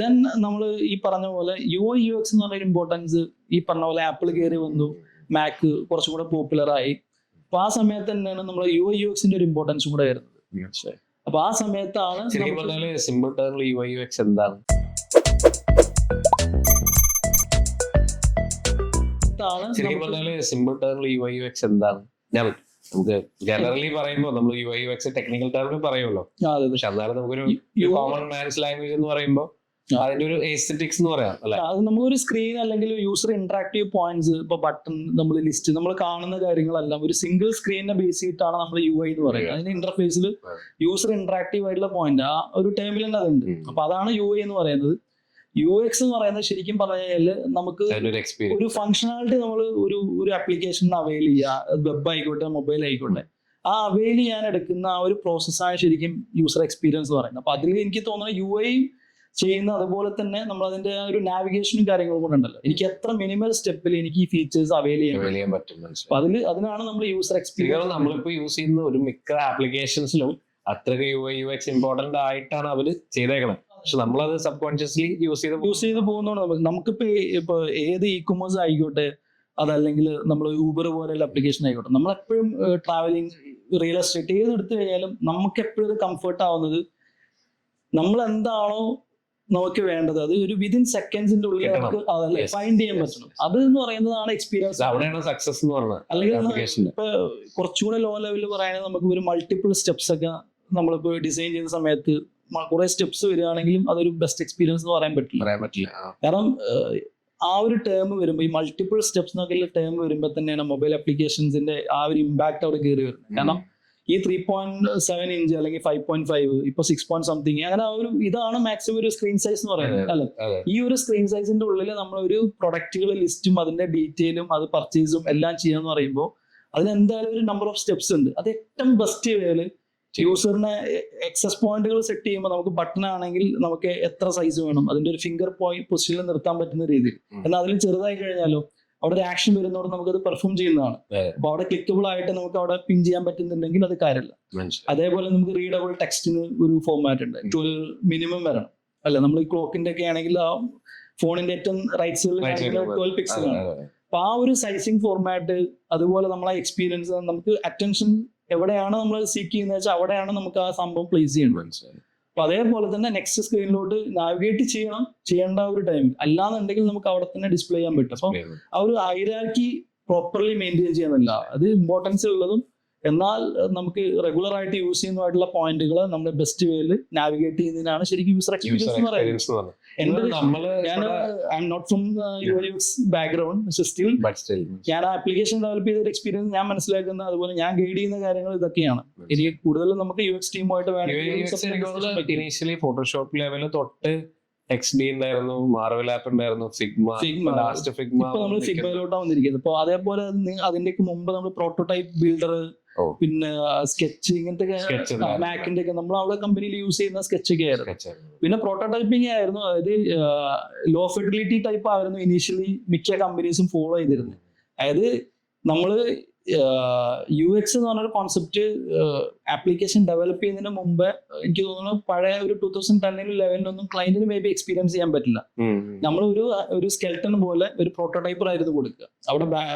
Then നമ്മൾ ഈ പറഞ്ഞ പോലെ UX എന്ന് പറഞ്ഞ ഇമ്പോർട്ടൻസ് ഈ പറഞ്ഞ പോലെ ആപ്പിൾ കയറി വന്നു, മാക് കുറച്ചും കൂടെ പോപ്പുലർ ആയി. അപ്പൊ ആ സമയത്ത് തന്നെയാണ് നമ്മൾ UXന്റെ ഒരു ഇമ്പോർട്ടൻസ് കൂടെ വരുന്നത്. അപ്പൊ ആ സമയത്താണ് സിമ്പിൾ ടേണിൽ UX എന്താണ്? സിമ്പിൾ ടേണിൽ UX എന്താണ്? നമുക്ക് ജനറലി പറയുമ്പോൾ നമ്മൾ UX ടെക്നിക്കൽ ടേമിൽ പറയുമല്ലോ, പക്ഷെ എന്നാലും നമുക്കൊരു കോമൺ മാൻസ് ലാംഗ്വേജ് എന്ന് പറയുമ്പോൾ അതിന്റെ ഒരു എസ്തെറ്റിക്സ് എന്ന് പറയാം അല്ലെ. അത് നമുക്കൊരു സ്ക്രീൻ അല്ലെങ്കിൽ യൂസർ ഇന്ററാക്റ്റീവ് പോയിന്റ്സ്, ഇപ്പൊ ബട്ടൺ, നമ്മൾ ലിസ്റ്റ്, നമ്മൾ കാണുന്ന കാര്യങ്ങളെല്ലാം ഒരു സിംഗിൾ സ്ക്രീനിനെ ബേസ് ചെയ്തിട്ടാണ് നമ്മൾ UI എന്ന് പറയുന്നത്. അതിന്റെ ഇന്റർഫേസിൽ യൂസർ ഇന്ററാക്റ്റീവ് ആയിട്ടുള്ള പോയിന്റ് ആ ഒരു ടൈമിൽ തന്നെ അതുണ്ട്. അപ്പൊ അതാണ് UI എന്ന് പറയുന്നത്. UX എന്ന് പറയുന്നത് ശരിക്കും പറഞ്ഞാൽ നമുക്ക് ഒരു ഫങ്ഷണാലിറ്റി നമ്മൾ ഒരു ആപ്ലിക്കേഷൻ അവൈൽ ചെയ്യുക, വെബ് ആയിക്കോട്ടെ മൊബൈൽ ആയിക്കോട്ടെ, ആ അവൈൽ ചെയ്യാൻ എടുക്കുന്ന ആ ഒരു പ്രോസസ്സാണ് ശരിക്കും യൂസർ എക്സ്പീരിയൻസ് എന്ന് പറയുന്നത്. അപ്പൊ അതിൽ എനിക്ക് തോന്നുന്നത് UI ചെയ്യുന്ന അതുപോലെ തന്നെ നമ്മൾ അതിന്റെ ഒരു നാവിഗേഷനും കാര്യങ്ങളും കൂടെ ഉണ്ടല്ലോ. എനിക്ക് എത്ര മിനിമൽ സ്റ്റെപ്പിൽ എനിക്ക് ഈ ഫീച്ചേഴ്സ് അവൈൽ ചെയ്യാൻ പറ്റും. അപ്പൊ അതിനാണ് നമ്മൾ യൂസർ എക്സ്പീരിയൻസ്. നമ്മളിപ്പോ യൂസ് ചെയ്യുന്ന ഒരു മിക്ക ആപ്ലിക്കേഷൻസിലും അത്രയ്ക്ക് UX ഇമ്പോർട്ടന്റ് ആയിട്ടാണ് അവര് ചെയ്തേക്കണം. പക്ഷെ നമ്മളത് സബ് കോൺഷ്യസ്ലി യൂസ് ചെയ്ത് പോകുന്നതുകൊണ്ട് നമുക്കിപ്പോ ഇപ്പൊ ഏത് ഇ-കൊമേഴ്സ് ആയിക്കോട്ടെ, അതല്ലെങ്കിൽ നമ്മൾ ഊബർ പോലെയുള്ള ആപ്ലിക്കേഷൻ ആയിക്കോട്ടെ, നമ്മളെപ്പോഴും ട്രാവലിംഗ്, റിയൽ എസ്റ്റേറ്റ് ഏത് എടുത്തു കഴിഞ്ഞാലും നമുക്ക് എപ്പോഴും കംഫർട്ട് ആവുന്നത് നമ്മൾ എന്താണോ നമുക്ക് വേണ്ടത് അത് ഒരു വിതിൻ സെക്കൻഡ്സിന്റെ ഉള്ളിൽ നമുക്ക് ഫൈൻഡ് ചെയ്യാൻ പറ്റണം. അത് എന്ന് പറയുന്നതാണ് എക്സ്പീരിയൻസ്. സക്സസ് എന്ന് പറഞ്ഞത്. അല്ലെങ്കിൽ ഇപ്പൊ കുറച്ചുകൂടെ ലോ ലെവലിൽ പറയുകയാണെങ്കിൽ നമുക്ക് ഒരു മൾട്ടിപ്പിൾ സ്റ്റെപ്സ് ഒക്കെ നമ്മളിപ്പോ ഡിസൈൻ ചെയ്യുന്ന സമയത്ത് കുറെ സ്റ്റെപ്സ് വരികയാണെങ്കിലും അതൊരു ബെസ്റ്റ് എക്സ്പീരിയൻസ് എന്ന് പറയാൻ പറ്റില്ല. കാരണം ആ ഒരു ടേം വരുമ്പോൾ, ഈ മൾട്ടിപ്പിൾ സ്റ്റെപ്സ് എന്നൊക്കെ ടേം വരുമ്പോൾ തന്നെയാണ് മൊബൈൽ ആപ്ലിക്കേഷൻസിന്റെ ആ ഒരു ഇമ്പാക്ട് അവിടെ കയറി വരുന്നത്. കാരണം ഈ 3.7 ഇഞ്ച് അല്ലെങ്കിൽ 5.5 ഇപ്പൊ 6 പോയിന്റ് സംതിങ് അങ്ങനെ ഒരു ഇതാണ് മാക്സിമം ഒരു സ്ക്രീൻ സൈസ് എന്ന് പറയുന്നത് അല്ലെ. ഈ ഒരു സ്ക്രീൻ സൈസിന്റെ ഉള്ളിൽ നമ്മൾ ഒരു പ്രൊഡക്റ്റുകൾ ലിസ്റ്റും അതിന്റെ ഡീറ്റെയിലും അത് പർച്ചേസും എല്ലാം ചെയ്യാന്ന് പറയുമ്പോൾ അതിന് എന്തായാലും ഒരു നമ്പർ ഓഫ് സ്റ്റെപ്സ് ഉണ്ട്. അത് ഏറ്റവും ബെസ്റ്റ് വേല് യൂസറിനെ എക്സസ് പോയിന്റുകൾ സെറ്റ് ചെയ്യുമ്പോൾ നമുക്ക് ബട്ടൺ ആണെങ്കിൽ നമുക്ക് എത്ര സൈസ് വേണം, അതിന്റെ ഒരു ഫിംഗർ പോയിന്റ് പൊസിഷനിൽ നിർത്താൻ പറ്റുന്ന രീതിയിൽ. എന്നാൽ അതിൽ ചെറുതായി കഴിഞ്ഞാലോ അവിടെ ഒരു ആക്ഷൻ വരുന്നതോടെ നമുക്കത് പെർഫോം ചെയ്യുന്നതാണ്. അപ്പൊ അവിടെ ക്ലിക്കബിൾ ആയിട്ട് നമുക്ക് അവിടെ പിൻ ചെയ്യാൻ പറ്റുന്നുണ്ടെങ്കിൽ അത് കാര്യമില്ല. അതേപോലെ നമുക്ക് റീഡബിൾ ടെക്സ്റ്റിന് ഒരു ഫോർമാറ്റ് ഉണ്ട്, 12 മിനിമം വരണം അല്ലെ. നമ്മൾ ഈ ക്ലോക്കിന്റെ ഒക്കെ ആണെങ്കിൽ ആ ഫോണിന്റെ ഏറ്റവും റൈറ്റ് സൈഡിൽ 12 പിക്സൽ ആണ്. അപ്പൊ ആ ഒരു സൈസിങ് ഫോർമാറ്റ്, അതുപോലെ നമ്മളെ എക്സ്പീരിയൻസ്, നമുക്ക് അറ്റൻഷൻ എവിടെയാണ് നമ്മൾ സീക്ക് ചെയ്യുന്നത് വെച്ചാൽ അവിടെയാണ് നമുക്ക് ആ സംഭവം പ്ലേസ് ചെയ്യേണ്ടത്. അപ്പൊ അതേപോലെ തന്നെ നെക്സ്റ്റ് സ്ക്രീനിലോട്ട് നാവിഗേറ്റ് ചെയ്യേണ്ട ഒരു ടൈമിൽ അല്ലാന്നുണ്ടെങ്കിൽ നമുക്ക് അവിടെ തന്നെ ഡിസ്പ്ലേ ചെയ്യാൻ പറ്റും. അപ്പൊ ആ ഒരു ഹൈറാർക്കി പ്രോപ്പർലി മെയിൻറ്റെയിൻ ചെയ്യുന്നില്ല, അത് ഇമ്പോർട്ടൻസ് ഉള്ളതും എന്നാൽ നമുക്ക് റെഗുലർ ആയിട്ട് യൂസ് ചെയ്യുന്നതായിട്ടുള്ള പോയിന്റുകൾ നമ്മുടെ ബെസ്റ്റ് വേയിൽ നാവിഗേറ്റ് ചെയ്യുന്നതിനാണ് ശരിക്കും യൂസർ എക്സ്പീരിയൻസ് എന്ന് പറയുന്നത്. I am not from UX background, പക്ഷെ സ്റ്റിൽ ഞാൻ ആപ്ലിക്കേഷൻ ഡെവലപ്പ് ചെയ്ത എക്സ്പീരിയൻസ് ഞാൻ മനസ്സിലാക്കുന്ന, അതുപോലെ ഞാൻ ഗൈഡ് ചെയ്യുന്ന കാര്യങ്ങൾ ഇതൊക്കെയാണ്. എനിക്ക് കൂടുതലും നമുക്ക് UX ടീമുമായിട്ട് ഇനീഷ്യലി ഫോട്ടോഷോപ്പ് ലെവലിൽ തൊട്ട് XD ഉണ്ടായിരുന്നു, മാർവൽ ആപ്പ് ഉണ്ടായിരുന്നു, നമ്മൾ ഫിഗ്മയിലോട്ടാണ് വന്നിരിക്കുന്നത്. അപ്പൊ അതേപോലെ അതിന്റെയൊക്കെ മുമ്പ് നമ്മൾ പ്രോട്ടോടൈപ്പ് ബിൽഡർ, പിന്നെ സ്കെച്ച്, ഇങ്ങനത്തെ മാക്കിന്റെ ഒക്കെ നമ്മൾ അവിടെ കമ്പനിയിൽ യൂസ് ചെയ്യുന്ന സ്കെച്ച് ഒക്കെ ആയിരുന്നു. പിന്നെ പ്രോട്ടോടൈപ്പിംഗ് ആയിരുന്നു, അതായത് ലോ ഫെഡിലിറ്റി ടൈപ്പ് ആയിരുന്നു ഇനീഷ്യലി മിക്ക കമ്പനീസും ഫോളോ ചെയ്തിരുന്നത്. അതായത് നമ്മള് UX എന്ന് പറഞ്ഞൊരു കോൺസെപ്റ്റ് ആപ്ലിക്കേഷൻ ഡെവലപ്പ് ചെയ്യുന്നതിന് മുമ്പ് എനിക്ക് തോന്നുന്നു പഴയ ഒരു 2010 11 ക്ലയന്റിന് മേ ബി എക്സ്പീരിയൻസ് ചെയ്യാൻ പറ്റില്ല. നമ്മൾ ഒരു സ്കെൽട്ടൺ പോലെ ഒരു പ്രോട്ടോടൈപ്പർ ആയിരുന്നു കൊടുക്കുക. അവിടെ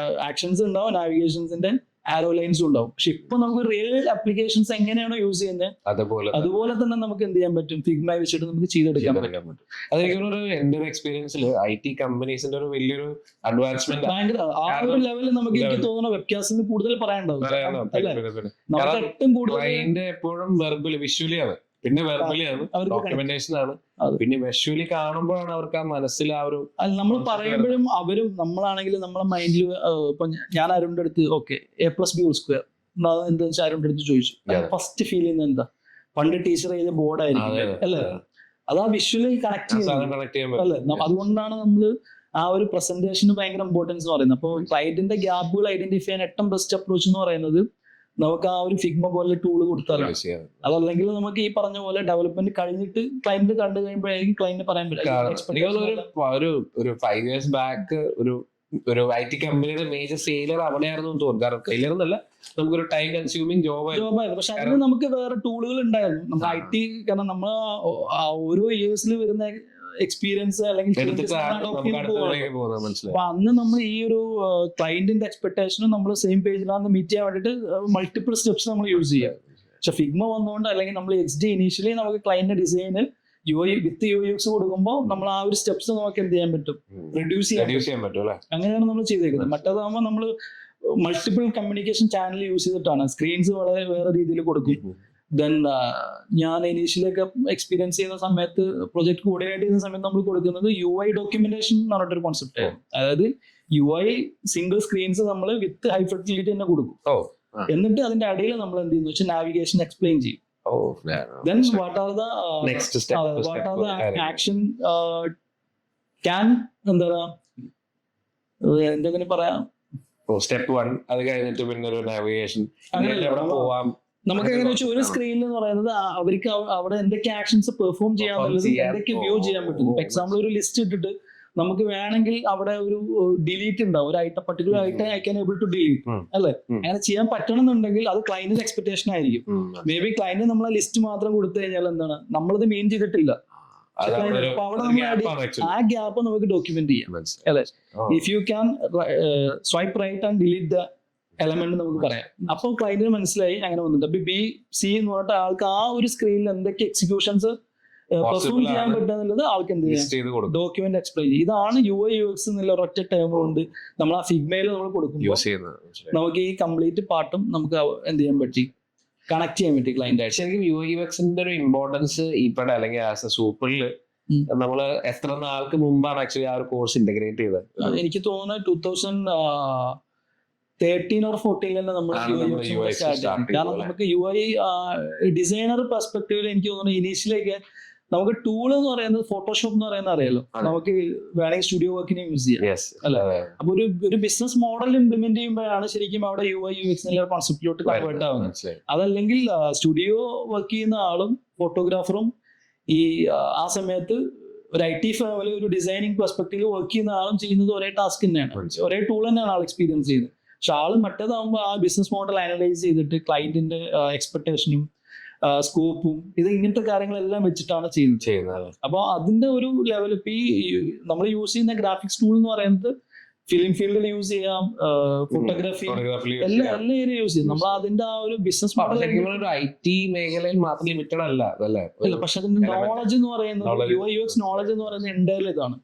ആക്ഷൻസ് ഉണ്ടാവും, നാവിഗേഷൻസിന്റെ ആരോ ലൈൻസും ഉണ്ടാവും. പക്ഷെ ഇപ്പൊ നമുക്ക് റിയൽ ആപ്ലിക്കേഷൻസ് എങ്ങനെയാണോ യൂസ് ചെയ്യുന്നത് അതുപോലെ തന്നെ നമുക്ക് എന്ത് ചെയ്യാൻ പറ്റും, ഫിഗ്മ വെച്ചിട്ട് നമുക്ക് ചെയ്തെടുക്കാൻ പറ്റും. അതെനിക്കൊരു എന്റെ ഒരു എക്സ്പീരിയൻസിൽ IT കമ്പനീസിന്റെ ഒരു വലിയൊരു അഡ്വാൻസ്മെന്റ് ഭയങ്കര ആ ഒരു ലെവലിൽ നമുക്ക് എനിക്ക് തോന്നുന്നു വെബ്കാസ്റ്റിന് കൂടുതൽ പറയാനുണ്ടാവും. എപ്പോഴും വെർബലി വിഷ്വലി ആണ്, പിന്നെ വെർബലി ആണ്, ഡോക്യുമെന്റേഷൻ ആണ്, പിന്നെ വിഷ്വലി കാണുമ്പോഴാണ് അവർക്ക് ആ മനസ്സിൽ ആ ഒരു നമ്മൾ പറയുമ്പോഴും അവരും നമ്മളാണെങ്കിലും നമ്മളെ മൈൻഡിൽ ഇപ്പൊ ഞാൻ അരുണിന്റെ അടുത്ത് A+B² എന്താ വെച്ചാൽ അരുണിന്റെ അടുത്ത് ചോദിച്ചു, ഫസ്റ്റ് ഫീൽ ചെയ്യുന്നത് എന്താ, പണ്ട് ടീച്ചർ ചെയ്ത ബോർഡ് ആയിരിക്കും അല്ലേ, അത് ആ വിഷ്വലി കണക്ട് ചെയ്യുന്നത് അല്ലെ. അതുകൊണ്ടാണ് നമ്മള് ആ ഒരു പ്രസന്റേഷന് ഭയങ്കര ഇമ്പോർട്ടൻസ് എന്ന് പറയുന്നത്. അപ്പോൾ ക്ലയന്റിന്റെ ഗ്യാപ്പുകൾ ഐഡന്റിഫൈ ചെയ്യാൻ ഏറ്റവും ബെസ്റ്റ് അപ്രോച്ച് എന്ന് പറയുന്നത് നമുക്ക് ആ ഒരു ഫിഗ്മ പോലെ ടൂള് കൊടുത്താലാണ്. അതല്ലെങ്കിൽ നമുക്ക് ഈ പറഞ്ഞ പോലെ ഡെവലപ്മെന്റ് കഴിഞ്ഞിട്ട് ക്ലയന്റ് കണ്ടു കഴിയുമ്പോഴായിരിക്കും ക്ലയന്റ് പറയാൻ പറ്റും. ഒരു 5 years ബാക്ക് ഒരു IT കമ്പനിയുടെ മേജർ ഫെയിലിയർ അവിടെയായിരുന്നു തോന്നുന്നു. കാരണം ഫെയിലിയർ എന്നല്ല, നമുക്കൊരു ടൈം കൺസ്യൂമിങ് ജോബായിരുന്നു. പക്ഷെ അതിന് നമുക്ക് വേറെ ടൂളുകൾ ഉണ്ടായിരുന്നു. നമ്മൾ IT, കാരണം നമ്മൾ ഓരോ ഇയേഴ്സിൽ വരുന്ന എക്സ്പീരിയൻസ് അല്ലെങ്കിൽ changes നമ്മൾ adopt ചെയ്ത് പോവാണ്. മനസ്സിലായി. അപ്പൊ അന്ന് നമ്മൾ ഈ ഒരു ക്ലയന്റിന്റെ എക്സ്പെക്ടേഷനും നമ്മൾ സെയിം പേജിലാന്ന് മീറ്റ് ചെയ്യാൻ വേണ്ടിയിട്ട് മൾട്ടിപ്പിൾ സ്റ്റെപ്സ് നമ്മൾ യൂസ് ചെയ്യാം. പക്ഷെ ഫിഗ്മ വന്നുകൊണ്ട് അല്ലെങ്കിൽ നമ്മൾ XD ഇനീഷ്യലി നമുക്ക് ക്ലയന്റ് ഡിസൈന് UI വിത്ത് UX കൊടുക്കുമ്പോൾ നമ്മൾ ആ ഒരു സ്റ്റെപ്സ് നമുക്ക് എന്ത് ചെയ്യാൻ പറ്റും, റെഡ്യൂസ് ചെയ്യാൻ പറ്റും. അങ്ങനെയാണ് നമ്മൾ ചെയ്തേക്കുന്നത്. മറ്റേതാകുമ്പോൾ നമ്മൾ മൾട്ടിപ്പിൾ കമ്മ്യൂണിക്കേഷൻ ചാനൽ യൂസ് ചെയ്തിട്ടാണ്, സ്ക്രീൻസ് വളരെ വേറെ രീതിയിൽ കൊടുക്കും. ദെൻ ഞാൻ ഇനീഷ്യലൊക്കെ എക്സ്പീരിയൻസ് ചെയ്യുന്ന സമയത്ത് പ്രൊജക്ട് കോർഡിനേറ്റ് ചെയ്യുന്ന സമയത്ത് നമ്മൾ കൊടുക്കുന്നത് UI ഡോക്യുമെന്റേഷൻ എന്ന് പറഞ്ഞിട്ടൊരു കോൺസെപ്റ്റ് ആയിരുന്നു. അതായത് UI സിംഗിൾ സ്ക്രീൻസ് നമ്മൾ വിത്ത് ഹൈ ഫിഡിലിറ്റി തന്നെ കൊടുക്കും. എന്നിട്ട് അതിന്റെ അടിയിൽ നമ്മൾ എന്ത് ചെയ്യുന്നു വെച്ചാൽ നാവിഗേഷൻ എക്സ്പ്ലെയിൻ ചെയ്യും. Then what are the action can എന്തെങ്കിലും പറയാം. സ്റ്റെപ്പ് 1 അത് കഴിഞ്ഞിട്ട് പിന്നെ ഒരു നാവിഗേഷൻ നമുക്ക് എങ്ങനെ വെച്ചാൽ ഒരു സ്ക്രീനിൽ എന്ന് പറയുന്നത് അവർക്ക് അവിടെ എന്തൊക്കെ ആക്ഷൻസ് പെർഫോം ചെയ്യാന്നുള്ളത്, എന്തൊക്കെ വ്യൂ ചെയ്യാൻ പറ്റും. ഫോർ എക്സാമ്പിൾ ഒരു ലിസ്റ്റ് ഇട്ടിട്ട് നമുക്ക് വേണമെങ്കിൽ അവിടെ ഒരു ഡിലീറ്റ് ഉണ്ടാവും, ഒരു item particular item I can able to delete അല്ലെ. അങ്ങനെ ചെയ്യാൻ പറ്റണമെന്നുണ്ടെങ്കിൽ അത് ക്ലയന്റിന്റെ എക്സ്പെക്ടേഷൻ ആയിരിക്കും. മേ ബി ക്ലയന്റ് നമ്മളെ ലിസ്റ്റ് മാത്രം കൊടുത്തു കഴിഞ്ഞാൽ എന്താണ്, നമ്മളത് മെയിൻ ചെയ്തിട്ടില്ല. അപ്പൊ അവിടെ നമ്മൾ ആ ഗ്യാപ്പ് നമുക്ക് ഡോക്യുമെന്റ് ചെയ്യാം അല്ലെ. If you can swipe right and delete the element നമുക്ക് പറയാം. അപ്പോൾ ക്ലയന്റിന് മനസ്സിലായി അങ്ങനെ വന്നിട്ട്. അപ്പൊ B, C എന്ന് പറഞ്ഞിട്ട് ആൾക്ക് ആ ഒരു സ്ക്രീനിൽ എന്തൊക്കെ എക്സിക്യൂഷൻസ് പെർഫോം ചെയ്യാൻ പറ്റുന്നത് ആൾക്ക് എന്ത് ചെയ്യാം, ഡോക്യുമെന്റ് എക്സ്പ്ലെയിൻ ചെയ്യും. ഇതാണ് UI UX എന്നുള്ള ഒരൊറ്റ ടേം കൊണ്ട് നമ്മൾ ആ ഫിഗ്മയിൽ നമ്മൾ കൊടുക്കുമ്പോൾ നമുക്ക് ഈ കംപ്ലീറ്റ് പാർട്ടും നമുക്ക് എന്ത് ചെയ്യാൻ പറ്റി, കണക്ട് ചെയ്യാൻ പറ്റി ക്ലയന്റ് ആയിട്ട്. ശരിക്കും UI UXന്റെ ഒരു ഇമ്പോർട്ടൻസ് ഇവിടെ അല്ലെങ്കിൽ ആസ് എ സൂപ്പറിൽ നമ്മൾ എത്ര നാൾക്ക് മുമ്പാണ് ആക്ച്വലി ആ ഒരു കോഴ്സ് ഇന്റഗ്രേറ്റ് ചെയ്തത്? എനിക്ക് തോന്നുന്നത് 2013 or 14 നമ്മൾ സ്റ്റാർട്ട് ചെയ്യും. കാരണം നമുക്ക് UI ഡിസൈനർ പെർസ്പെക്ടീവിൽ എനിക്ക് തോന്നുന്നു ഇനീഷ്യലൊക്കെ നമുക്ക് ടൂൾ എന്ന് പറയുന്നത് ഫോട്ടോഷോപ്പ് എന്ന് പറയുന്നത് അറിയാലോ, നമുക്ക് വേണമെങ്കിൽ സ്റ്റുഡിയോ വർക്കിനെ യൂസ് ചെയ്യാം അല്ലെ. അപ്പൊ ഒരു ബിസിനസ് മോഡൽ ഇംപ്ലിമെന്റ് ചെയ്യുമ്പോഴാണ് ശരിക്കും അവിടെ UI UX കോൺസെപ്റ്റിലോട്ട് കൺവേർട്ട് ആവുന്നത്. അതല്ലെങ്കിൽ സ്റ്റുഡിയോ വർക്ക് ചെയ്യുന്ന ആളും ഫോട്ടോഗ്രാഫറും ഈ ആ സമയത്ത് ഒരു IT ഫാമിലി ഒരു ഡിസൈനിങ് പെർസ്പെക്ടീവിൽ വർക്ക് ചെയ്യുന്ന ആളും ചെയ്യുന്നത് ഒരേ ടാസ്ക് തന്നെയാണ്, ഒരേ ടൂൾ തന്നെയാണ് ആൾ എക്സ്പീരിയൻസ് ചെയ്യുന്നത്. പക്ഷെ ആള് മറ്റേതാകുമ്പോൾ ആ ബിസിനസ് മോഡൽ അനലൈസ് ചെയ്തിട്ട് ക്ലയന്റിന്റെ എക്സ്പെക്ടേഷനും സ്കോപ്പും ഇത് ഇങ്ങനത്തെ കാര്യങ്ങളെല്ലാം വെച്ചിട്ടാണ് ചെയ്യുന്നത്. അപ്പോൾ അതിന്റെ ഒരു ലെവൽ ഇപ്പൊ ഈ നമ്മൾ യൂസ് ചെയ്യുന്ന ഗ്രാഫിക്സ് ടൂൾ എന്ന് പറയുന്നത് ഫിലിം ഫീൽഡിൽ യൂസ് ചെയ്യാം, ഫോട്ടോഗ്രാഫി എല്ലാ ഏരിയ യൂസ് ചെയ്യാം. നമ്മൾ അതിന്റെ ആ ഒരു ബിസിനസ് മോഡൽ IT മേഖലയിൽ മാത്രം ലിമിറ്റഡ് അല്ല. പക്ഷെ അതിന്റെ നോളജ് എന്ന് പറയുന്നത് UI UX നോളജ് എന്ന് പറയുന്നത് എൻ്റെ ഇതാണ്.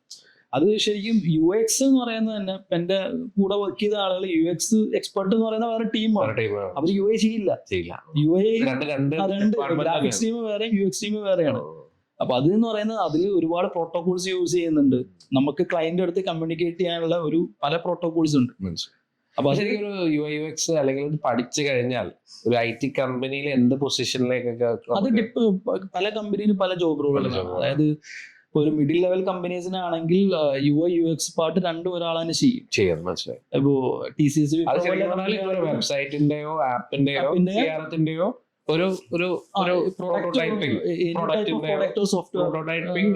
അത് ശരിക്കും UX എന്ന് പറയുന്നത് തന്നെ എന്റെ കൂടെ വർക്ക് ചെയ്ത ആളുകൾ UX എക്സ്പെർട്ട് എന്ന് പറയുന്ന വേറെ ടീമാണ്. അവർ UI ചെയ്യില്ല. ഗ്രാഫിക്സ് ടീം വേറെ UX ടീം വേറെയാണ്. അപ്പൊ അത് എന്ന് പറയുന്നത് അതിൽ ഒരുപാട് പ്രോട്ടോകോൾസ് യൂസ് ചെയ്യുന്നുണ്ട്. നമുക്ക് ക്ലയന്റ് അടുത്ത് കമ്മ്യൂണിക്കേറ്റ് ചെയ്യാനുള്ള ഒരു പല പ്രോട്ടോകോൾസ് ഉണ്ട്. അപ്പൊ ശരിക്കും ഒരു UI UX അല്ലെങ്കിൽ പഠിച്ചു കഴിഞ്ഞാൽ ഒരു IT കമ്പനിയിൽ എന്ത് പൊസിഷനിലേക്കൊക്കെ അത് പല കമ്പനിയിലും പല ജോബ് റോളുകളാണ്. അതായത് ഒരു മിഡിൽ ലെവൽ കമ്പനീസിനാണെങ്കിൽ UI UX പാർട്ട് രണ്ടും ഒരാളാണ് ചെയ്യും. മനസ്സിലായി. ഇപ്പോ TCS വെബ്സൈറ്റിന്റെയോ ആപ്പിന്റെയോ CRMന്റെയോ ഒരു പ്രോട്ടോടൈപ്പിംഗ്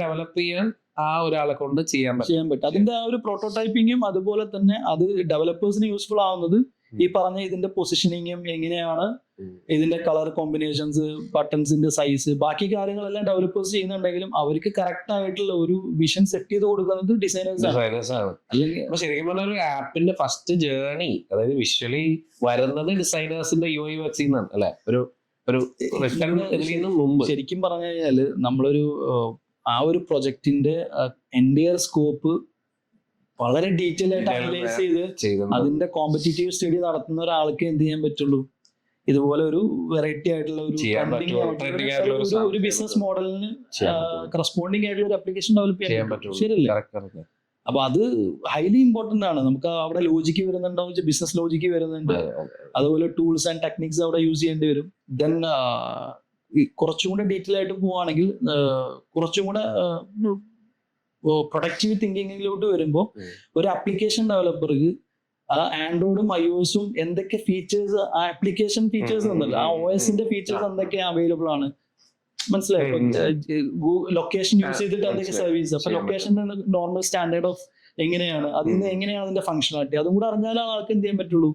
ഡെവലപ്പ് ചെയ്യാൻ ആ ഒരാളെ കൊണ്ട് ചെയ്യാൻ പറ്റും. അതിന്റെ ആ ഒരു പ്രോട്ടോടൈപ്പിങ്ങും അതുപോലെ തന്നെ അത് ഡെവലപ്പേഴ്സിന് യൂസ്ഫുൾ ആവുന്നത് ഈ പറഞ്ഞ ഇതിന്റെ പൊസിഷനിങ്ങും എങ്ങനെയാണ്, ഇതിന്റെ കളർ കോമ്പിനേഷൻസ്, ബട്ടൺസിന്റെ സൈസ്, ബാക്കി കാര്യങ്ങളെല്ലാം ഡെവലപ്പേഴ്സ് ചെയ്യുന്നുണ്ടെങ്കിലും അവർക്ക് കറക്റ്റ് ആയിട്ടുള്ള ഒരു വിഷൻ സെറ്റ് ചെയ്ത് കൊടുക്കുന്നത് ഡിസൈനേഴ്സ് ആണ്. അല്ലെങ്കിൽ ശരിക്കും പറഞ്ഞ ഒരു ആപ്പിന്റെ ഫസ്റ്റ് ജേർണി അതായത് വിഷ്വലി വരുന്നത് ഡിസൈനേഴ്സിന്റെ UI UX ആണ് അല്ലെ. മുമ്പ് ശരിക്കും പറഞ്ഞു കഴിഞ്ഞാല് നമ്മളൊരു ആ ഒരു പ്രൊജക്ടിന്റെ എൻറ്റയർ സ്കോപ്പ് വളരെ ഡീറ്റെയിൽ ആയിട്ട് അനലൈസ് ചെയ്ത് അതിന്റെ കോമ്പറ്റീറ്റീവ് സ്റ്റഡി നടത്തുന്ന ഒരാൾക്ക് എന്ത് ചെയ്യാൻ പറ്റുള്ളൂ, ഇതുപോലെ ഒരു വെറൈറ്റി ആയിട്ടുള്ള ഒരു ബിസിനസ് മോഡലിന് കറസ്പോണ്ടിങ് ആയിട്ടുള്ള ഒരു ആപ്ലിക്കേഷൻ ഡെവലപ്പ് ചെയ്യാൻ പറ്റും. ശരിയല്ലേ? അപ്പൊ അത് ഹൈലി ഇമ്പോർട്ടന്റ് ആണ്. നമുക്ക് അവിടെ ലോജിക്ക് വരുന്നുണ്ടാവും, ബിസിനസ് ലോജിക്ക് വരുന്നുണ്ട്, അതുപോലെ ടൂൾസ് ആൻഡ് ടെക്നിക്സ് അവിടെ യൂസ് ചെയ്യേണ്ടി വരും. ദെൻ കുറച്ചും കൂടെ ഡീറ്റെയിൽ ആയിട്ട് പോവുകയാണെങ്കിൽ കുറച്ചും കൂടെ പ്രൊഡക്റ്റീവ് തിങ്കിങ്ങിലോട്ട് വരുമ്പോൾ ഒരു ആപ്ലിക്കേഷൻ ഡെവലപ്പർക്ക് ആൻഡ്രോയിഡും iOSഉം എന്തൊക്കെ ഫീച്ചേഴ്സ്, ആ ആപ്ലിക്കേഷൻ ഫീച്ചേഴ്സ് എന്നല്ല, ആ OSന്റെ ഫീച്ചേഴ്സ് എന്തൊക്കെ അവൈലബിൾ ആണ് മനസ്സിലായി. ലൊക്കേഷൻ യൂസ് ചെയ്തിട്ട് എന്തൊക്കെ സർവീസ്, അപ്പൊ ലൊക്കേഷന്റെ നോർമൽ സ്റ്റാൻഡേർഡ് ഓഫ് എങ്ങനെയാണ്, അതിന് എങ്ങനെയാണ് അതിന്റെ ഫംഗ്ഷനാലിറ്റി, അതും കൂടെ അറിഞ്ഞാലേ ആൾക്ക് എന്ത് ചെയ്യാൻ പറ്റുള്ളൂ,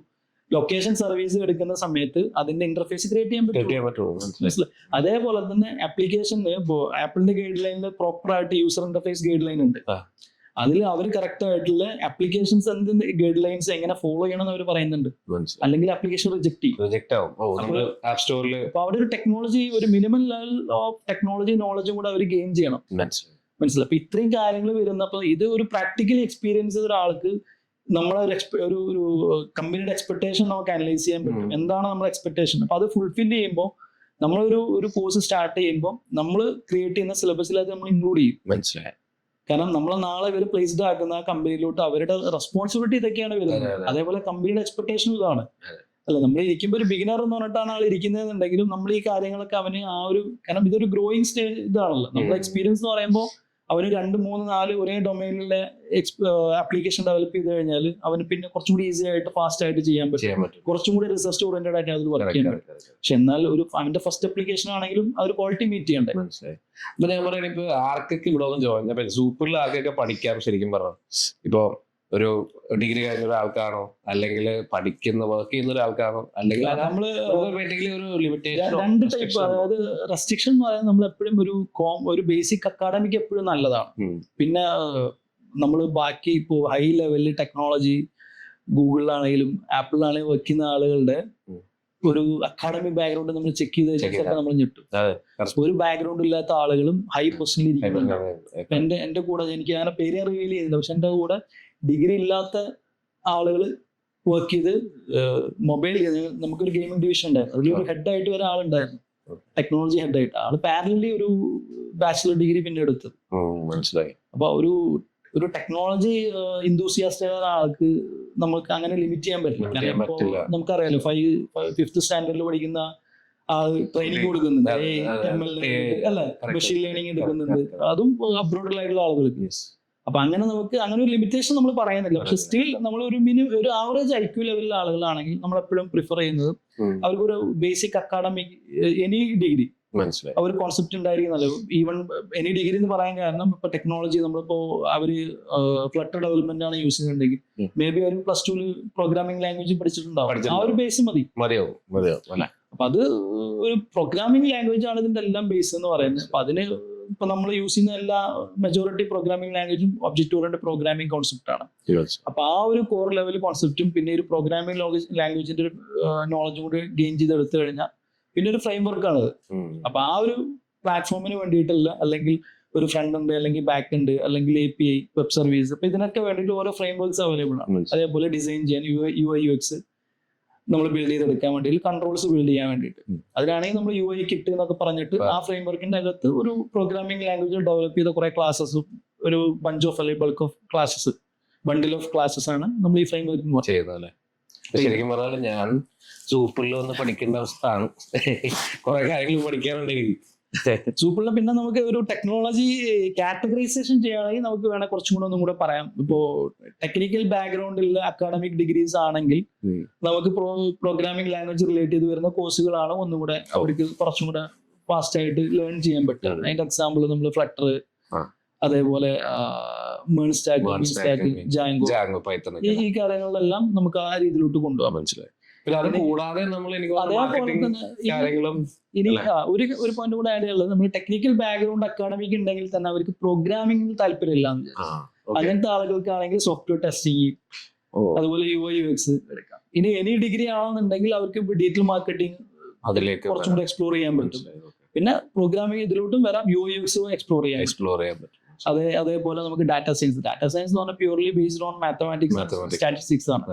ലൊക്കേഷൻ സർവീസ് എടുക്കുന്ന സമയത്ത് അതിന്റെ ഇന്റർഫേസ് ക്രിയേറ്റ് ചെയ്യാൻ പറ്റും. മനസ്സിലായി. അതേപോലെ തന്നെ ആപ്ലിക്കേഷന് ഇപ്പോൾ ആപ്പിളിന്റെ ഗൈഡ് ലൈനിൽ പ്രോപ്പർ ആയിട്ട് യൂസർ ഇന്റർഫേസ് ഗൈഡ് ലൈൻ ഉണ്ട്. അതിൽ അവർ കറക്റ്റ് ആയിട്ടുള്ള ആപ്ലിക്കേഷൻസ് എന്ത് ഗൈഡ് ലൈൻസ് എങ്ങനെ ഫോളോ ചെയ്യണം എന്ന് അവർ പറയുന്നുണ്ട്. അല്ലെങ്കിൽ ആപ്ലിക്കേഷൻ റിജക്ട് ആവും. അപ്പൊ അവിടെ ഒരു ടെക്നോളജി, ഒരു മിനിമം ലെവൽ ഓഫ് ടെക്നോളജി നോളജും കൂടെ അവർ ഗെയിൻ ചെയ്യണം. മനസ്സിലായി. അപ്പൊ ഇത്രയും കാര്യങ്ങൾ വരുന്നപ്പോൾ ഇത് ഒരു പ്രാക്ടിക്കൽ എക്സ്പീരിയൻസ് ഒരാൾക്ക് നമ്മളെ ഒരു കമ്പനിയുടെ എക്സ്പെക്ടേഷൻ നമുക്ക് അനലൈസ് ചെയ്യാൻ പറ്റും. എന്താണ് നമ്മുടെ എക്സ്പെക്ടേഷൻ? അപ്പൊ അത് ഫുൾഫിൽ ചെയ്യുമ്പോൾ നമ്മളൊരു കോഴ്സ് സ്റ്റാർട്ട് ചെയ്യുമ്പോൾ നമ്മൾ ക്രിയേറ്റ് ചെയ്യുന്ന സിലബസിൽ അത് നമ്മൾ ഇൻക്ലൂഡ് ചെയ്യും. മനസ്സിലായി. കാരണം നമ്മളെ നാളെ ഇവർ പ്ലേസ്ഡ് ആക്കുന്ന കമ്പനിയിലോട്ട് അവരുടെ റെസ്പോൺസിബിലിറ്റി ഇതൊക്കെയാണ് വരുന്നത്. അതേപോലെ കമ്പനിയുടെ എക്സ്പെക്ടേഷൻ ഇതാണ്. അല്ല, നമ്മൾ ഇരിക്കുമ്പോൾ ഒരു ബിഗിനർ എന്ന് പറഞ്ഞിട്ടാണ് ആൾ ഇരിക്കുന്നതെന്നുണ്ടെങ്കിലും നമ്മൾ ഈ കാര്യങ്ങളൊക്കെ അവന് കാരണം ഇതൊരു ഗ്രോയിങ് സ്റ്റേജ് ഇതാണല്ലോ. നമ്മുടെ എക്സ്പീരിയൻസ് എന്ന് പറയുമ്പോൾ അവന് 2, 3, 4 ഒരേ ഡൊമൈനിലെ ആപ്ലിക്കേഷൻ ഡെവലപ്പ് ചെയ്ത് കഴിഞ്ഞാൽ അവന് പിന്നെ കുറച്ചും കൂടി ഈസി ആയിട്ട് ഫാസ്റ്റ് ആയിട്ട് ചെയ്യാൻ പറ്റും. കുറച്ചും കൂടി റിസർച്ച് ഓറിയന്റഡ് ആയിട്ട് അതിൽ വർക്ക് ചെയ്യാൻ പറ്റും. പക്ഷെ എന്നാൽ അവന്റെ ഫസ്റ്റ് ആപ്ലിക്കേഷൻ ആണെങ്കിലും ആ ഒരു ക്വാളിറ്റി മീറ്റ് ചെയ്യണ്ടേ. മനസ്സിലായി. ഇപ്പൊ ഞാൻ പറയുന്നത് ഇപ്പൊ ആർക്കൊക്കെ ഇവിടെ ഒന്നും ജോയിൻ സൂപ്പറിൽ ആർക്കൊക്കെ പഠിക്കാം ശരിക്കും പറഞ്ഞു. ഇപ്പൊ ഒരു ഡിഗ്രി കഴിഞ്ഞ ഒരാൾക്കാണോ, അല്ലെങ്കിൽ പഠിക്കുന്ന വർക്ക് ചെയ്യുന്ന ഒരാൾക്കാണോ, അല്ലെങ്കിൽ നമ്മള് ഒരു ലിമിറ്റേഷൻ? രണ്ട് ടൈപ്പ്. അതായത് റെസ്ട്രിക്ഷൻ എന്ന് പറയുന്നത് നമ്മൾ എപ്പോഴും ഒരു ബേസിക് അക്കാഡമിക് എപ്പോഴും നല്ലതാണ്. പിന്നെ നമ്മൾ ബാക്കി ഇപ്പോൾ ഹൈ ലെവലിൽ ടെക്നോളജി ഗൂഗിളിലാണെങ്കിലും ആപ്പിളിലാണെങ്കിലും വെക്കുന്ന ആളുകളുടെ ഒരു അക്കാഡമിക് ബാക്ക്ഗ്രൗണ്ട് നമ്മൾ ചെക്ക് ചെയ്ത് നമ്മൾ ഞെട്ടും. ഒരു ബാക്ക്ഗ്രൗണ്ട് ഇല്ലാത്ത ആളുകളും ഹൈ പൊസിഷനിൽ ഇരിക്കുന്നു. എന്റെ കൂടെ എനിക്ക് അങ്ങനെ പേര് റിവീൽ ചെയ്യുന്നില്ല, പക്ഷെ എന്റെ കൂടെ ഡിഗ്രി ഇല്ലാത്ത ആളുകൾ വർക്ക് ചെയ്ത് മൊബൈൽ, നമുക്കൊരു ഗെയിമിംഗ് ഡിവിഷൻ ഉണ്ടായിരുന്നു. അതിലൊരു ഹെഡായിട്ട് ഒരാളുണ്ടായിരുന്നു, ടെക്നോളജി ഹെഡായിട്ട്. ആള് പാരലലി ഒരു ബാച്ചിലർ ഡിഗ്രി പിന്നെ എടുത്തത്. മനസ്സിലായി. അപ്പൊ ഒരു ടെക്നോളജി ഇന്തൂസിയാസ്റ്റ് ആൾക്ക് നമുക്ക് അങ്ങനെ ലിമിറ്റ് ചെയ്യാൻ പറ്റില്ല. നമുക്കറിയാലോ 5th സ്റ്റാൻഡേർഡിൽ പഠിക്കുന്ന ട്രെയിനിങ് കൊടുക്കുന്നുണ്ട്, അല്ലെ, മെഷീൻ ലേണിംഗ് എടുക്കുന്നുണ്ട്, അതും അബ്രോഡിലായിട്ടുള്ള ആളുകൾക്ക്. അപ്പൊ അങ്ങനെ നമുക്ക് അങ്ങനെ ഒരു ലിമിറ്റേഷൻ നമ്മൾ പറയുന്നില്ല. പക്ഷെ സ്റ്റിൽ നമ്മൾ ഒരു ആവറേജ് IQ ലെവലിലുള്ള ആളുകളാണെങ്കിൽ നമ്മൾ എപ്പോഴും പ്രിഫർ ചെയ്യുന്നത് അവർക്കൊരു ബേസിക് അക്കാഡമിക് എനി ഡിഗ്രി അവർ കോൺസെപ്റ്റ് ഉണ്ടായിരിക്കുന്നല്ലോ. ഈവൻ എനി ഡിഗ്രി എന്ന് പറയാൻ കാരണം ഇപ്പൊ ടെക്നോളജി നമ്മളിപ്പോ അവര് ഫ്ലട്ടർ ഡെവലപ്മെന്റ് ആണ് യൂസ് ചെയ്യുന്നുണ്ടെങ്കിൽ മേ ബി അവർ +2 പ്രോഗ്രാമിംഗ് ലാംഗ്വേജ് പഠിച്ചിട്ടുണ്ടാവും. ആ ഒരു ബേസ് മതിയാവും. അപ്പൊ അത് ഒരു പ്രോഗ്രാമിംഗ് ലാംഗ്വേജ് ആണ് ഇതിന്റെ എല്ലാം ബേസ് എന്ന് പറയുന്നത്. അപ്പൊ അതിന് ഇപ്പൊ നമ്മൾ യൂസ് ചെയ്യുന്ന എല്ലാ മെജോറിറ്റി പ്രോഗ്രാമിംഗ് ലാംഗ്വേജും ഒബ്ജക്റ്റ് ഓറിയന്റഡ് പ്രോഗ്രാമിംഗ് കോൺസെപ്റ്റ് ആണ്. അപ്പൊ ആ ഒരു കോർ ലെവൽ കോൺസെപ്റ്റും പിന്നെ ഒരു പ്രോഗ്രാമിംഗ് ലാംഗ്വേജിന്റെ നോളജും കൂടി ഗെയിൻ ചെയ്തെടുത്തു കഴിഞ്ഞാൽ പിന്നെ ഒരു ഫ്രെയിം വർക്ക് ആണ്. അപ്പൊ ആ ഒരു പ്ലാറ്റ്ഫോമിന് വേണ്ടിയിട്ടുള്ള, അല്ലെങ്കിൽ ഒരു ഫ്രണ്ട് ഉണ്ട്, അല്ലെങ്കിൽ ബാക്ക് ഉണ്ട്, അല്ലെങ്കിൽ API, വെബ് സർവീസ്, അപ്പൊ ഇതിനൊക്കെ വേണ്ടിയിട്ട് ഓരോ ഫ്രെയിം വർക്ക്സ് അവൈലബിൾ ആണ്. അതേപോലെ ഡിസൈൻ ചെയ്യാൻ UI UX നമ്മൾ ബിൽഡ് ചെയ്തെടുക്കാൻ വേണ്ടി, കൺട്രോൾസ് ബിൽഡ് ചെയ്യാൻ വേണ്ടിയിട്ട്. അതിലാണെങ്കിൽ നമ്മൾ UI കിറ്റ് എന്നൊക്കെ പറഞ്ഞിട്ട് ആ ഫ്രെയിം വർക്കിന്റെ അകത്ത് ഒരു പ്രോഗ്രാമിംഗ് ലാംഗ്വേജ് ഡെവലപ്പ് ചെയ്ത കുറെ ക്ലാസ്സസും ഒരു ബഞ്ച് ഓഫ് അല്ലെങ്കിൽ bulk of classes, bundle of classes ആണ് നമ്മൾ ഈ ഫ്രെയിം വർക്ക് ചെയ്യുന്നത്. ശരിക്കും പറഞ്ഞാൽ ഞാൻ സൂപ്പറിൽ വന്ന് പഠിക്കേണ്ട അവസ്ഥയാണ്. കുറെ കാര്യങ്ങൾ പഠിക്കാനുണ്ട് എനിക്ക് സൂപ്പറിൽ. പിന്നെ നമുക്ക് ഒരു ടെക്നോളജി കാറ്റഗറൈസേഷൻ ചെയ്യുകയാണെങ്കിൽ നമുക്ക് വേണേൽ കുറച്ചും കൂടെ ഒന്നും കൂടെ പറയാം. ഇപ്പോ ടെക്നിക്കൽ ബാക്ക്ഗ്രൗണ്ടിൽ അക്കാഡമിക് ഡിഗ്രീസ് ആണെങ്കിൽ നമുക്ക് പ്രോഗ്രാമിംഗ് ലാംഗ്വേജ് റിലേറ്റ് ചെയ്ത് വരുന്ന കോഴ്സുകളാണ് ഒന്നും കൂടെ അവർക്ക് കുറച്ചും കൂടെ ഫാസ്റ്റ് ആയിട്ട് ലേൺ ചെയ്യാൻ പറ്റും. അതിന്റെ എക്സാമ്പിൾ നമ്മൾ ഫ്ലട്ടർ, അതേപോലെ ജാങ്കോ, ഈ കാര്യങ്ങളിലെല്ലാം നമുക്ക് ആ രീതിയിലോട്ട് കൊണ്ടുപോകാൻ. മനസ്സിലായി. ഇനി ഒരു പോയിന്റ് കൂടെ ആഡ് ചെയ്യുള്ളത്, നമ്മൾ ടെക്നിക്കൽ ബാക്ക്ഗ്രൗണ്ട് അക്കാഡമിക് ഉണ്ടെങ്കിൽ തന്നെ അവർക്ക് പ്രോഗ്രാമിംഗ് താല്പര്യമില്ല. അങ്ങനത്തെ ആളുകൾക്കാണെങ്കിൽ സോഫ്റ്റ്വെയർ ടെസ്റ്റിംഗ്, അതുപോലെ UI UX എടുക്കാം. ഇനി എനി ഡിഗ്രി ആണെന്നുണ്ടെങ്കിൽ അവർക്ക് ഡിജിറ്റൽ മാർക്കറ്റിംഗ് അതിലേക്ക് കുറച്ചും കൂടെ എക്സ്പ്ലോർ ചെയ്യാൻ പറ്റും. പിന്നെ പ്രോഗ്രാമിംഗ് ഇതിലോട്ടും വരാം, UI UX എക്സ്പ്ലോർ ചെയ്യാൻ പറ്റും. അതേപോലെ നമുക്ക് ഡാറ്റ സയൻസ് എന്ന് പറഞ്ഞാൽ purely based on mathematics, statistics ആണ്.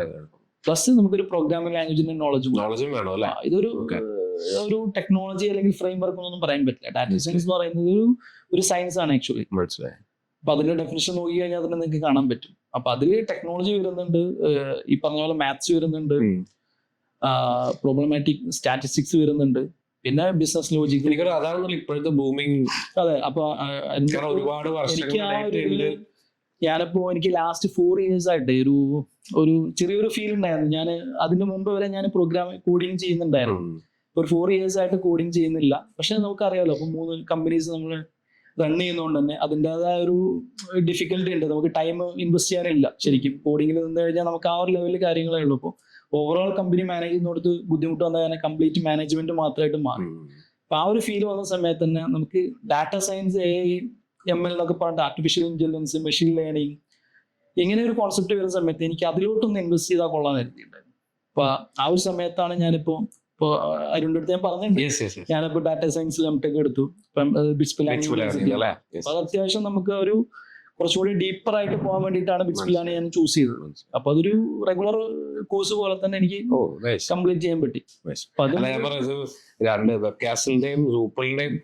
പ്ലസ് നമുക്കൊരു പ്രോഗ്രാമിംഗ് ലാംഗ്വേജിന്റെ നോളജും വേണം. ഇതൊരു ടെക്നോളജി അല്ലെങ്കിൽ ഫ്രെയിം വർക്ക് ഒന്നും പറയാൻ പറ്റില്ല. ഡാറ്റ സയൻസ് എന്ന് പറയുന്നത് ഒരു സയൻസ് ആണ് ആക്ച്വലി. അപ്പൊ അതിന്റെ ഡെഫിനിഷൻ നോക്കി കഴിഞ്ഞാൽ തന്നെ നിങ്ങൾക്ക് കാണാൻ പറ്റും. അപ്പൊ അതിൽ ടെക്നോളജി വരുന്നുണ്ട്, ഈ പറഞ്ഞ പോലെ മാത്സ് വരുന്നുണ്ട്, പ്രോബ്ലമാറ്റിക് സ്റ്റാറ്റിസ്റ്റിക്സ് വരുന്നുണ്ട്, പിന്നെ ബിസിനസ് ലോജിക്. അതാണല്ലോ ഇപ്പോഴത്തെ ബൂമിങ്. അതെ. അപ്പൊ ഒരുപാട് ഞാനിപ്പോ എനിക്ക് ലാസ്റ്റ് 4 years ആയിട്ട് ഒരു ചെറിയൊരു ഫീൽ ഉണ്ടായിരുന്നു. ഞാൻ അതിന് മുമ്പ് വരെ ഞാൻ കോഡിങ് ചെയ്യുന്നുണ്ടായിരുന്നു. ഒരു 4 years ആയിട്ട് കോഡിങ് ചെയ്യുന്നില്ല. പക്ഷെ നമുക്കറിയാലോ, അപ്പൊ 3 കമ്പനീസ് നമ്മൾ റൺ ചെയ്യുന്നതുകൊണ്ട് തന്നെ അതിൻ്റെതായ ഒരു ഡിഫിക്കൽട്ടി ഉണ്ട്. നമുക്ക് ടൈം ഇൻവെസ്റ്റ് ചെയ്യാനില്ല ശരിക്കും. കോഡിങ്ങിൽ നിന്ന് കഴിഞ്ഞാൽ നമുക്ക് ആ ഒരു ലെവലിൽ കാര്യങ്ങളേ ഉള്ളൂ. അപ്പോൾ ഓവറോൾ കമ്പനി മാനേജ് ചെയ്യുന്നിടത്ത് ബുദ്ധിമുട്ട് വന്നാൽ തന്നെ കംപ്ലീറ്റ് മാനേജ്മെന്റ് മാത്രമായിട്ട് മാറി. അപ്പൊ ആ ഒരു ഫീൽ വന്ന സമയത്ത് തന്നെ നമുക്ക് ഡാറ്റ സയൻസ്, AI, ML എന്നൊക്കെ പറഞ്ഞിട്ട് ആർട്ടിഫിഷ്യൽ ഇന്റലിജൻസ്, മെഷീൻ ലേണിംഗ് ഇങ്ങനെ ഒരു കോൺസെപ്റ്റ് വരുന്ന സമയത്ത് എനിക്ക് അതിലോട്ടൊന്ന് ഇൻവെസ്റ്റ് ചെയ്താൽ കൊള്ളാൻ കരുതിയിട്ടുണ്ടായിരുന്നു. അപ്പൊ ആ ഒരു സമയത്താണ് ഞാനിപ്പോ അരുണിന്റെ അടുത്ത് ഞാൻ പറഞ്ഞിട്ടുണ്ട്, ഞാനിപ്പോ ഡാറ്റ സയൻസിൽ MTech എടുത്തു. അത് അത്യാവശ്യം നമുക്ക് ഒരു കുറച്ചുകൂടി ഡീപ്പർ ആയിട്ട് പോകാൻ വേണ്ടിയിട്ടാണ് ബിറ്റ്സ്പിലാണ് ഞാൻ ചൂസ് ചെയ്തത്. അപ്പൊ അതൊരു റെഗുലർ കോഴ്സ് പോലെ തന്നെ എനിക്ക് കംപ്ലീറ്റ് ചെയ്യാൻ പറ്റി. രണ്ട് വെബ്കാസ്റ്റിന്റെയും സൂപ്പറിന്റെയും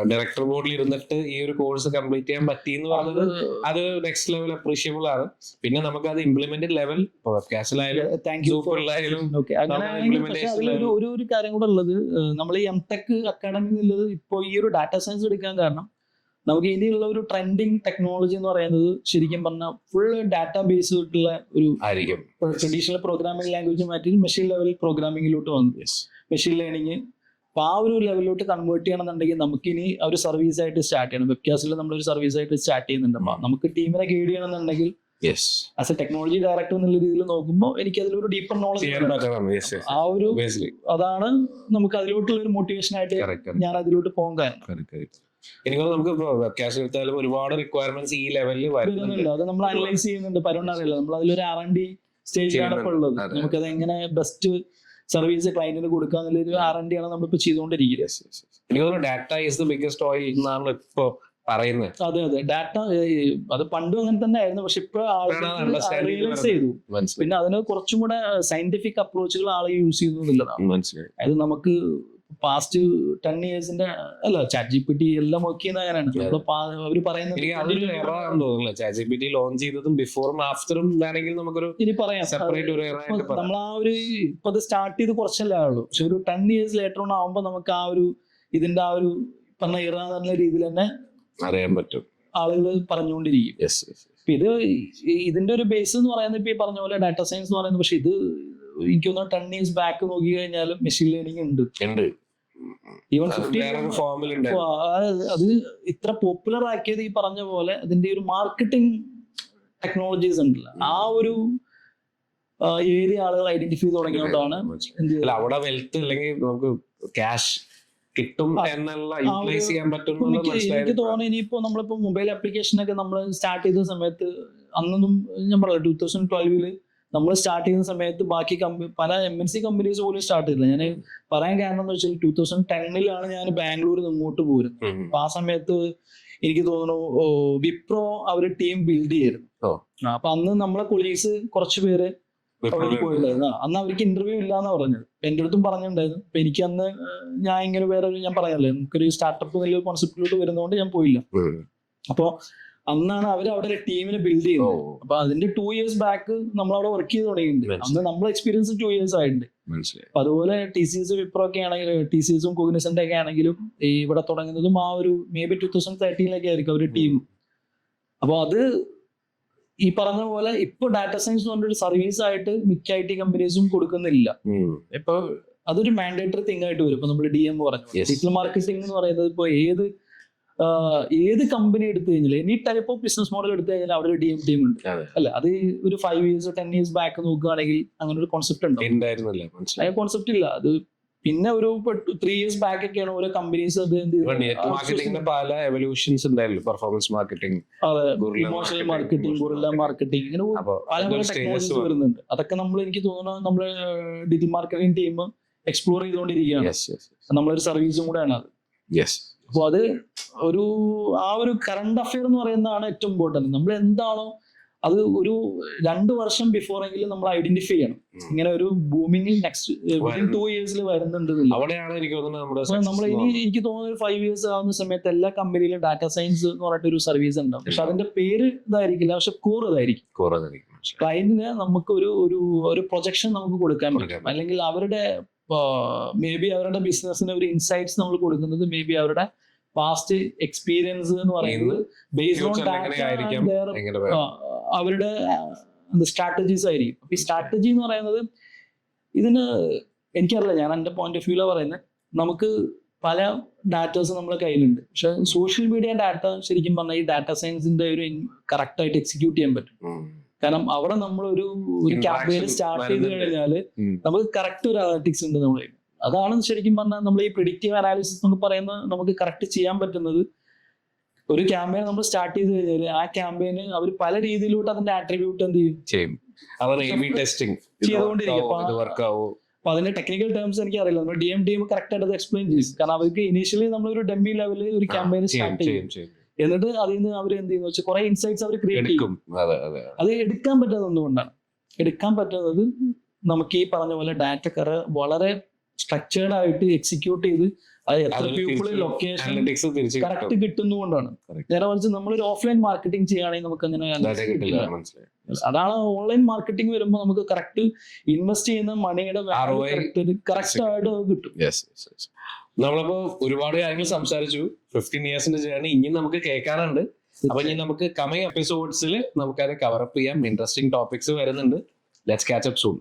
ഡയറക്ടർ ബോർഡിൽ ഇരുന്നിട്ട് ഈ ഒരു കോഴ്സ് കംപ്ലീറ്റ് ചെയ്യാൻ പറ്റി എന്ന് പറഞ്ഞത് അത് നെക്സ്റ്റ് ലെവൽ അപ്രീഷിയബിൾ ആണ്. പിന്നെ നമുക്ക് അത് ഇംപ്ലിമെന്റഡ് ലെവൽ വെബ്കാസ്റ്റിലായാലും സൂപ്പറിലായാലും ഒരു കാര്യം കൂടെ ഉള്ളത്, നമ്മൾ ഈ MTech അക്കാഡമി എന്നുള്ളത് ഇപ്പോൾ ഈ ഒരു ഡാറ്റ സയൻസ് എടുക്കാൻ കാരണം നമുക്ക് ഇനിയുള്ള ഒരു ട്രെൻഡിങ് ടെക്നോളജി എന്ന് പറയുന്നത് ശരിക്കും പറഞ്ഞാൽ ഫുൾ ഡാറ്റാ ബേസ് ആയിട്ടുള്ള ഒരു ആയിരിക്കും. ട്രഡീഷണൽ പ്രോഗ്രാമിംഗ് ലാംഗ്വേജ് മാറ്റി മെഷീൻ ലെവൽ പ്രോഗ്രാമിംഗിലോട്ട് വന്നു, മെഷീൻ ലേണിംഗ്. അപ്പൊ ആ ഒരു ലെവലിലോട്ട് കൺവേർട്ട് ചെയ്യണമെന്നുണ്ടെങ്കിൽ നമുക്കിനി ഒരു സർവീസ് ആയിട്ട് സ്റ്റാർട്ട് ചെയ്യണം. വെബ്കാസ്റ്റിൽ നമ്മളൊരു സർവീസ് ആയിട്ട് സ്റ്റാർട്ട് ചെയ്യുന്നുണ്ട്. അപ്പൊ നമുക്ക് ടീമിനെ ഗൈഡ് ചെയ്യണമെന്നുണ്ടെങ്കിൽ ആസ് എ ടെക്നോളജി ഡയറക്ടർ എന്നുള്ള രീതിയിൽ നോക്കുമ്പോൾ എനിക്ക് അതിലൊരു ഡീപ്പർ നോളജ് ആ ഒരു അതാണ് നമുക്ക് അതിലോട്ടുള്ള ഒരു മോട്ടിവേഷൻ ആയിട്ട് ഞാൻ അതിലോട്ട് പോകാൻ കാരണം. എനിക്ക് നമുക്ക് വെബ്കാസ്റ്റ് എടുത്താലും ഒരുപാട് റിക്വയർമെന്റ്സ് ഈ ലെവലിൽ വരുന്നുണ്ട്. അത് നമ്മൾ അനലൈസ് ചെയ്യുന്നുണ്ട്. പരവണ്ണറിയില്ല, നമ്മൾ അതിലൊരു R&D സ്റ്റേജിലാണ് ഇപ്പോൾ ഉള്ളത്. നമുക്കത് എങ്ങനെ ബെസ്റ്റ് സർവീസ് ക്ലയന്റിന് കൊടുക്കാന്നുള്ളൊരു R&D ആണ് നമ്മളിപ്പോ ചെയ്തുകൊണ്ടിരിക്കുന്നത്. എനിക്ക് തോന്നുന്നു data is the biggest oil എന്നാണ് ഇപ്പൊ പറയുന്നത്. അതെ, ഡാറ്റ അത് പണ്ടും അങ്ങനെ തന്നെ ആയിരുന്നു. പക്ഷെ ഇപ്പൊ റിയലൈസ് ചെയ്തു. പിന്നെ അതിന് കുറച്ചും കൂടെ സയന്റിഫിക് അപ്രോച്ചുകൾ ആൾ യൂസ് ചെയ്യുന്നതാണ്. അതായത് നമുക്ക് പാസ്റ്റ് 10 yearsന്റെ അല്ല ChatGPT എല്ലാം വർക്ക് ചെയ്യുന്ന അങ്ങനെയാണ് അവര് പറയുന്നത്. ChatGPT ലോഞ്ച് ചെയ്തതും ബിഫോറും ആഫ്റ്ററും വേണമെങ്കിൽ നമുക്കൊരു ഇനി പറയാം. നമ്മൾ ആ ഒരു ഇപ്പൊ അത് സ്റ്റാർട്ട് ചെയ്ത് കുറച്ചല്ലേ ആവുള്ളൂ. പക്ഷെ ഒരു 10 years ലേറ്റർ ഓൺ ആവുമ്പോ നമുക്ക് ആ ഒരു ഇതിന്റെ ആ ഒരു പറഞ്ഞ ഇറാന്ന രീതിയിൽ തന്നെ അറിയാൻ പറ്റും, ആളുകൾ പറഞ്ഞുകൊണ്ടിരിക്കും. ഇത് ഇതിന്റെ ഒരു ബേസ് എന്ന് പറയുന്നത് ഇപ്പൊ ഈ പറഞ്ഞ പോലെ ഡാറ്റ സയൻസ് എന്ന് പറയുന്നത്. പക്ഷെ ഇത് എനിക്ക് തോന്നുന്നു 10 years ബാക്ക് നോക്കി കഴിഞ്ഞാൽ മെഷീൻ ലേണിംഗ് ഉണ്ട്. ഈവൻ അത് ഇത്ര പോപ്പുലർ ആക്കിയത് ഈ പറഞ്ഞ പോലെ അതിന്റെ ഒരു മാർക്കറ്റിംഗ് ടെക്നോളജീസ് ഉണ്ടല്ലോ, ആ ഒരു ഏരിയ ആളുകൾ ഐഡന്റിഫൈ തുടങ്ങിയോണ്ടാണ്. അവിടെ വെൽത്ത് അല്ലെങ്കിൽ നമുക്ക് ക്യാഷ് കിട്ടും എന്നുള്ള യൂട്ടിലൈസ് ചെയ്യാൻ പറ്റും. എനിക്ക് തോന്നുന്നു ഇനിയിപ്പോ നമ്മളിപ്പോ മൊബൈൽ ആപ്ലിക്കേഷൻ ഒക്കെ നമ്മൾ സ്റ്റാർട്ട് ചെയ്ത സമയത്ത് അന്നൊന്നും ഞാൻ പറയാം 2012 നമ്മൾ സ്റ്റാർട്ട് ചെയ്യുന്ന സമയത്ത് ബാക്കി പല MNC കമ്പനീസ് പോലും സ്റ്റാർട്ട് ചെയ്തില്ല. ഞാൻ പറയാൻ കാരണം എന്ന് വെച്ചാൽ 2010 ഞാൻ ബാംഗ്ലൂരിൽ ഇങ്ങോട്ട് പോരുന്നത്. അപ്പൊ ആ സമയത്ത് എനിക്ക് തോന്നുന്നു വിപ്രോ അവര് ടീം ബിൽഡ് ചെയ്യായിരുന്നു. അപ്പൊ അന്ന് നമ്മളെ കൊളീഗ്സ് കുറച്ച് പേര് അവർക്ക് പോയിട്ടുണ്ടായിരുന്നു. അന്ന് അവർക്ക് ഇന്റർവ്യൂ ഇല്ലാന്ന് പറഞ്ഞത് എന്റെ അടുത്തും പറഞ്ഞിട്ടുണ്ടായിരുന്നു. അപ്പൊ എനിക്ക് അന്ന് ഞാൻ ഇങ്ങനെ വേറെ ഞാൻ പറയാനല്ലേ നമുക്കൊരു സ്റ്റാർട്ടപ്പ് വലിയ കോൺസെപ്റ്റിലോട്ട് വരുന്നതുകൊണ്ട് ഞാൻ പോയില്ല. അപ്പോ അന്നാണ് അവർ അവിടെ ഒരു ടീമിനെ ബിൽഡ് ചെയ്യുന്നത്. അപ്പൊ അതിന്റെ 2 years ബാക്ക് നമ്മൾ അവിടെ വർക്ക് ചെയ്ത് തുടങ്ങിയിട്ടുണ്ട്. അന്ന് നമ്മളെ എക്സ്പീരിയൻസ് 2 years ആയിട്ടുണ്ട്. അപ്പൊ അതുപോലെ TCS വിപ്രോ ഒക്കെ ആണെങ്കിലും TCSും കോഗ്നിസന്റ് ഒക്കെ ആണെങ്കിലും ഇവിടെ തുടങ്ങുന്നതും ആ ഒരു മേബി 2013 ആയിരിക്കും അവരുടെ ടീം. അപ്പൊ അത് ഈ പറഞ്ഞ പോലെ ഇപ്പൊ ഡാറ്റ സയൻസ് എന്ന് പറഞ്ഞൊരു സർവീസ് ആയിട്ട് മിക്ക IT കമ്പനീസും കൊടുക്കുന്നില്ല. ഇപ്പൊ അതൊരു മാൻഡേറ്ററി തിങ് ആയിട്ട് വരും. ഇപ്പൊ നമ്മൾ DM പറഞ്ഞു ഡിജിറ്റൽ മാർക്കറ്റിംഗ് എന്ന് പറയുന്നത് ഇപ്പൊ ഏത് കമ്പനി എടുത്തു കഴിഞ്ഞാൽ any type of business model എടുത്തു കഴിഞ്ഞാൽ അവിടെ ഒരു DM ടീം ഉണ്ട് അല്ലെ. അത് ഒരു 5 years 10 years ബാക്ക് നോക്കുകയാണെങ്കിൽ അങ്ങനെ ഒരു കോൺസെപ്റ്റ് ഉണ്ടാവും. കോൺസെപ്റ്റ് ഇല്ല. അത് പിന്നെ ഒരു 3 years ബാക്ക് ഒക്കെയാണ് ഓരോ കമ്പനീസ് അത് പല എവല്യൂഷൻസ് ഉണ്ടായിരുന്നു. Performance marketing, emotional marketing, guerrilla marketing, ഇങ്ങനെ പല പല ടെക്നോളജീസ് വരുന്നുണ്ട്. അതൊക്കെ നമ്മൾ എനിക്ക് തോന്നുന്നു നമ്മള് ഡിജിറ്റൽ മാർക്കറ്റിംഗ് ടീം എക്സ്പ്ലോർ ചെയ്തുകൊണ്ടിരിക്കുകയാണ്. നമ്മളൊരു സർവീസും കൂടെയാണ് അത്. അപ്പൊ അത് ആ ഒരു കറണ്ട് അഫെയർ എന്ന് പറയുന്നതാണ് ഏറ്റവും ഇമ്പോർട്ടന്റ്. നമ്മൾ എന്താണോ അത് ഒരു 2 വർഷം ബിഫോർ എങ്കിലും നമ്മൾ ഐഡന്റിഫൈ ചെയ്യണം. ഇങ്ങനെ ഒരു ബൂമിംഗ് നെക്സ്റ്റ് 2 years വരുന്നുണ്ട്. നമ്മൾ ഇനി എനിക്ക് തോന്നുന്ന ഒരു 5 years ആവുന്ന സമയത്ത് എല്ലാ കമ്പനിയിലും ഡാറ്റ സയൻസ് എന്ന് പറഞ്ഞിട്ട് ഒരു സർവീസ് ഉണ്ടാവും. പക്ഷെ അതിന്റെ പേര് ഇതായിരിക്കില്ല, പക്ഷെ കോർ ഇതായിരിക്കും. ക്ലയന്റിന് നമുക്ക് ഒരു പ്രൊജക്ഷൻ നമുക്ക് കൊടുക്കാൻ പറ്റും. അല്ലെങ്കിൽ അവരുടെ മേ ബി അവരുടെ ബിസിനസ്സിന് ഒരു ഇൻസൈറ്റ്സ് നമ്മൾ കൊടുക്കുന്നത് മേ ബി അവരുടെ പാസ്റ്റ് എക്സ്പീരിയൻസ് എന്ന് പറയുന്നത് ബേസ്ഡ് ഓൺ ഡാറ്റ അവരുടെ സ്ട്രാറ്റജീസ് ആയിരിക്കും. അപ്പൊ ഈ സ്ട്രാറ്റജി എന്ന് പറയുന്നത് ഇതിന് എനിക്കറിയില്ല, ഞാൻ എൻ്റെ പോയിന്റ് ഓഫ് വ്യൂലാണ് പറയുന്നത്. നമുക്ക് പല ഡാറ്റാസ് നമ്മുടെ കയ്യിലുണ്ട്. പക്ഷെ സോഷ്യൽ മീഡിയ ഡാറ്റ ശരിക്കും പറഞ്ഞാൽ ഈ ഡാറ്റ സയൻസിന്റെ ഒരു കറക്റ്റ് ആയിട്ട് എക്സിക്യൂട്ട് ചെയ്യാൻ പറ്റും. കാരണം അവിടെ നമ്മൾ ഒരു ക്യാമ്പയിൻ സ്റ്റാർട്ട് ചെയ്ത് കഴിഞ്ഞാല് നമുക്ക് കറക്റ്റ് ഒരു അനാലിറ്റിക്സ് ഉണ്ട് നമ്മൾ. അതാണ് ശരിക്കും പറഞ്ഞാൽ നമ്മൾ ഈ പ്രിഡിക്റ്റീവ് അനാലിസിസ് എന്ന് പറയുന്നത് നമുക്ക് കറക്റ്റ് ചെയ്യാൻ പറ്റുന്നത്. ഒരു ക്യാമ്പയിൻ നമ്മൾ സ്റ്റാർട്ട് ചെയ്ത് കഴിഞ്ഞാൽ ആ ക്യാമ്പയിന് അവർ പല രീതിയിലോട്ട് അതിന്റെ ആട്രിബ്യൂട്ട് എന്ത് ചെയ്യും ചെയ്തുകൊണ്ടിരിക്കും. അപ്പൊ അതിന്റെ ടെക്നിക്കൽ ടേംസ് എനിക്ക് അറിയില്ല. നമ്മൾ ടീം കറക്റ്റ് ആയിട്ട് അത് എക്സ്പ്ലെയിൻ ചെയ്യും. കാരണം അവർക്ക് ഇനീഷ്യലി നമ്മളൊരു ഡെമ്മി ലെവലിൽ ഒരു ക്യാമ്പയിൻ സ്റ്റാർട്ട് ചെയ്യും. എന്നിട്ട് അതിൽ നിന്ന് അവർ എന്ത് ചെയ്യുന്ന വെച്ചാൽ കുറെ ഇൻസൈറ്റ്സ് അവർ ക്രിയേറ്റ് ചെയ്യും. അത് എടുക്കാൻ പറ്റുന്നത് എന്തുകൊണ്ടാണ്? എടുക്കാൻ പറ്റുന്നത് നമുക്ക് ഈ പറഞ്ഞ പോലെ ഡാറ്റ വളരെ സ്ട്രക്ചേർഡ് ആയിട്ട് എക്സിക്യൂട്ട് ചെയ്ത് അത് എത്ര പീപ്പിൾ ലൊക്കേഷൻ കറക്റ്റ് കിട്ടുന്നതുകൊണ്ടാണ്. നേരെ മറിച്ച് നമ്മളൊരു ഓഫ്ലൈൻ മാർക്കറ്റിംഗ് ചെയ്യുകയാണെങ്കിൽ നമുക്ക് അങ്ങനെ അതാണ് ഓൺലൈൻ മാർക്കറ്റിംഗ് വരുമ്പോൾ നമുക്ക് കറക്റ്റ് ഇൻവെസ്റ്റ് ചെയ്യുന്ന മണിയുടെ കറക്റ്റ് ആയിട്ട് കിട്ടും. നമ്മളിപ്പോ ഒരുപാട് കാര്യങ്ങൾ സംസാരിച്ചു. 15 ഇയേഴ്സിന്റെ ജേർണി ഇനി നമുക്ക് കേൾക്കാനുണ്ട്. അപ്പൊ ഇനി നമുക്ക് കമ്മിങ് എപ്പിസോഡ്സിൽ നമുക്കത് കവറപ്പ് ചെയ്യാം. ഇൻട്രസ്റ്റിംഗ് ടോപ്പിക്സ് വരുന്നുണ്ട്. Let's catch up soon.